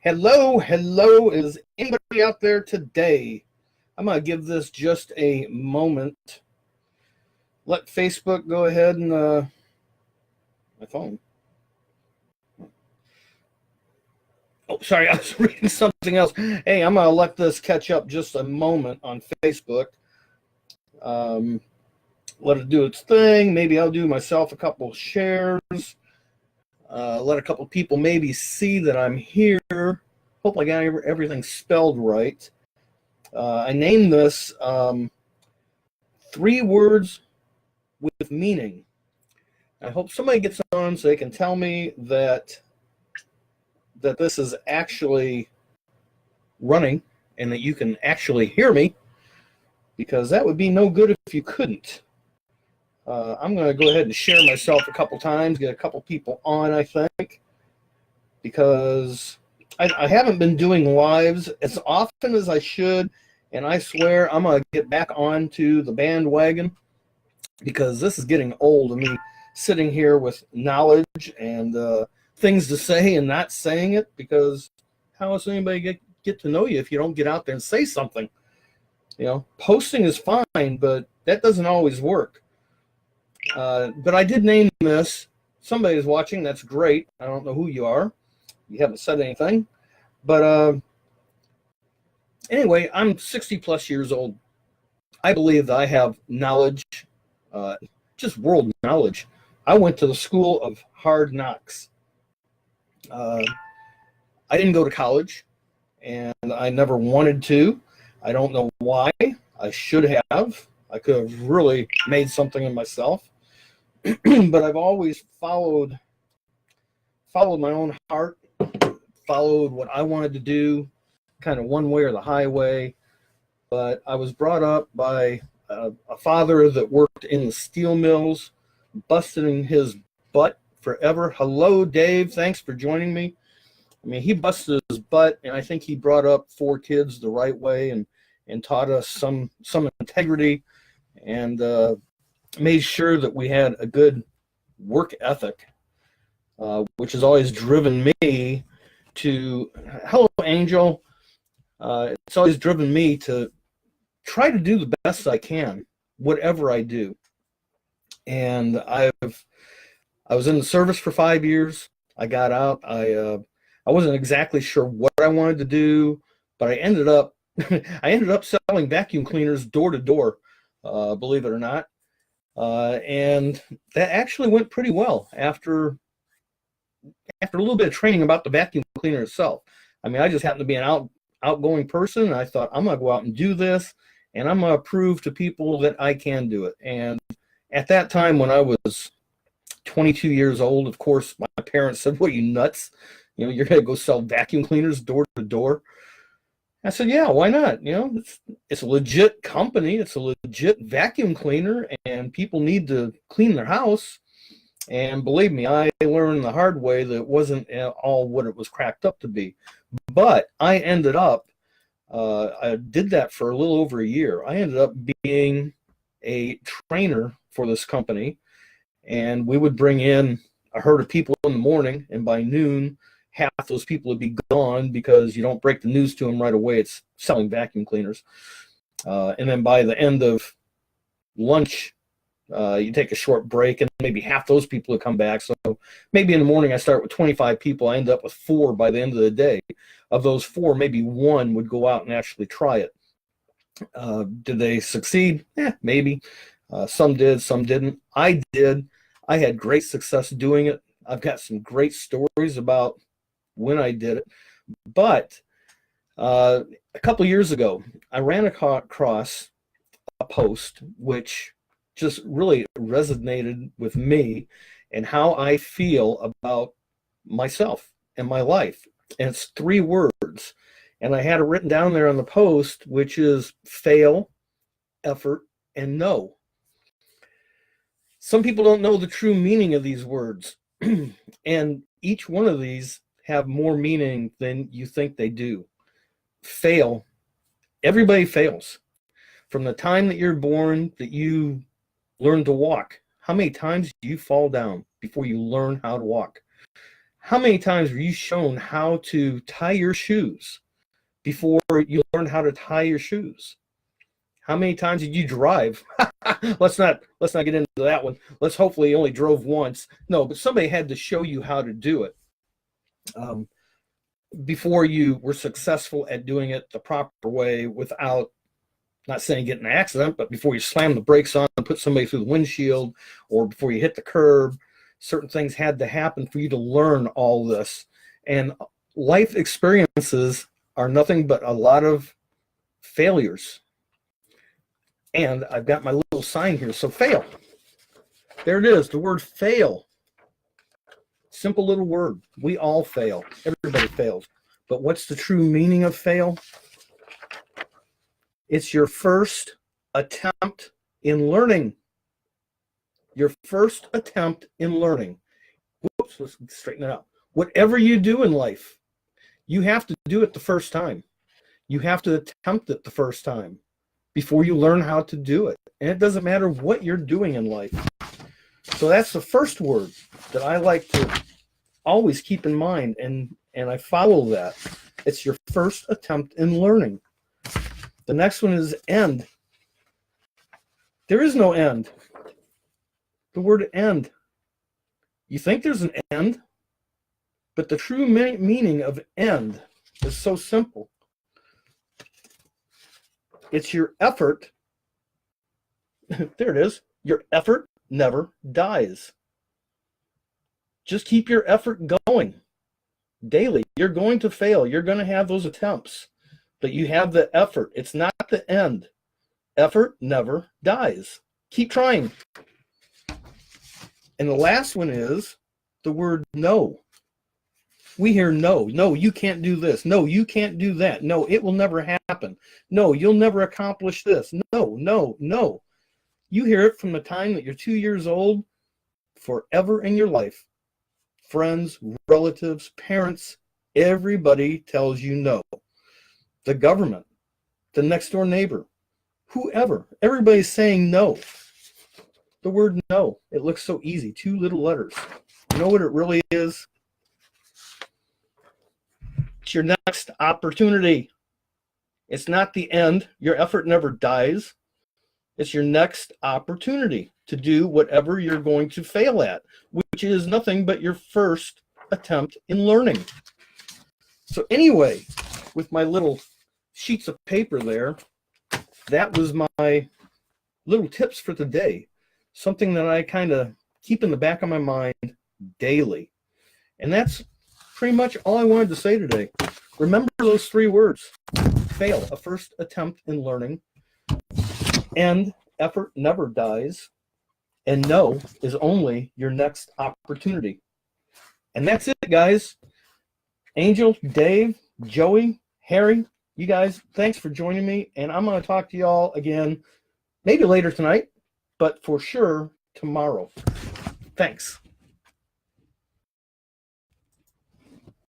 Hello, hello. Is anybody out there today? I'm going to give this just a moment. Let Facebook go ahead and my phone. Oh, sorry, I was reading something else. Hey, I'm going to let this catch up just a moment on Facebook. Let it do its thing. Maybe I'll do myself a couple shares. Let a couple people maybe see that I'm here. Hope I got everything spelled right. I named this 3 words with meaning. I hope somebody gets on so they can tell me that this is actually running and that you can actually hear me, because that would be no good if you couldn't. I'm going to go ahead and share myself a couple times, get a couple people on, I think, because I haven't been doing lives as often as I should, and I swear I'm going to get back onto the bandwagon, because this is getting old of me sitting here with knowledge and things to say and not saying it, because how is anybody get to know you if you don't get out there and say something? You know, posting is fine, but that doesn't always work. But I did name this. Somebody is watching. That's great. I don't know who you are. You haven't said anything. But anyway, I'm 60 plus years old. I believe that I have knowledge, just world knowledge. I went to the school of hard knocks. I didn't go to college, and I never wanted to. I don't know why. I should have. I could have really made something of myself. But I've always followed my own heart, followed what I wanted to do, kind of one way or the highway. But I was brought up by a father that worked in the steel mills, busting his butt forever. Hello, Dave. Thanks for joining me. I mean, he busted his butt, and I think he brought up 4 kids the right way and taught us some integrity, and made sure that we had a good work ethic, which has always driven me to, hello, Angel. It's always driven me to try to do the best I can, whatever I do. And I was in the service for 5 years. I got out. I wasn't exactly sure what I wanted to do, but I ended up selling vacuum cleaners door to door, believe it or not. And that actually went pretty well after a little bit of training about the vacuum cleaner itself. I mean, I just happened to be an outgoing person, and I thought, I'm going to go out and do this, and I'm going to prove to people that I can do it. And at that time, when I was 22 years old, of course, my parents said, "What, are you nuts? You know, you're going to go sell vacuum cleaners door to door?" I said, yeah, why not? You know, it's a legit company. It's a legit vacuum cleaner, and people need to clean their house. And believe me, I learned the hard way that it wasn't all what it was cracked up to be. But I ended up, I did that for a little over a year. I ended up being a trainer for this company, and we would bring in a herd of people in the morning, and by noon, half those people would be gone, because you don't break the news to them right away. It's selling vacuum cleaners. And then by the end of lunch, you take a short break, and maybe half those people would come back. So maybe in the morning I start with 25 people. I end up with 4 by the end of the day. Of those 4, maybe 1 would go out and actually try it. Did they succeed? Maybe. Some did, some didn't. I did. I had great success doing it. I've got some great stories about when I did it. But a couple years ago, I ran across a post which just really resonated with me and how I feel about myself and my life. And it's 3 words. And I had it written down there on the post, which is fail, effort, and no. Some people don't know the true meaning of these words. And each one of these have more meaning than you think they do. Fail. Everybody fails. From the time that you're born, that you learn to walk, how many times do you fall down before you learn how to walk? How many times were you shown how to tie your shoes before you learned how to tie your shoes? How many times did you drive? let's not get into that one. Let's hopefully you only drove once. No, but somebody had to show you how to do it before you were successful at doing it the proper way without, not saying get in an accident, but before you slam the brakes on and put somebody through the windshield, or before you hit the curb. Certain things had to happen for you to learn all this. And life experiences are nothing but a lot of failures. And I've got my little sign here. So fail. There it is, the word fail. Simple little word. We all fail. Everybody fails. But what's the true meaning of fail? It's your first attempt in learning. Your first attempt in learning. Whoops, let's straighten it out. Whatever you do in life, you have to do it the first time. You have to attempt it the first time before you learn how to do it. And it doesn't matter what you're doing in life. So that's the first word that I like to always keep in mind, and I follow that. It's your first attempt in learning. The next one is end. There is no end. The word end. You think there's an end, but the true meaning of end is so simple. It's your effort. There it is. Your effort never dies. Just keep your effort going daily. You're going to fail. You're going to have those attempts, but you have the effort. It's not the end. Effort never dies. Keep trying. And the last one is the word no. We hear no. No, you can't do this. No, you can't do that. No, it will never happen. No, you'll never accomplish this. No, no, no. You hear it from the time that you're 2 years old, forever in your life. Friends, relatives, parents, everybody tells you no. The government, the next door neighbor, whoever, everybody's saying no. The word no, it looks so easy, 2 little letters. You know what it really is? It's your next opportunity. It's not the end. Your effort never dies. It's your next opportunity to do whatever you're going to fail at, which is nothing but your first attempt in learning. So anyway, with my little sheets of paper there, that was my little tips for today. Something that I kind of keep in the back of my mind daily. And that's pretty much all I wanted to say today. Remember those 3 words. Fail, a first attempt in learning. End, effort never dies. And no is only your next opportunity. And that's it, guys. Angel, Dave, Joey, Harry, you guys, thanks for joining me. And I'm going to talk to you all again, maybe later tonight, but for sure tomorrow. Thanks.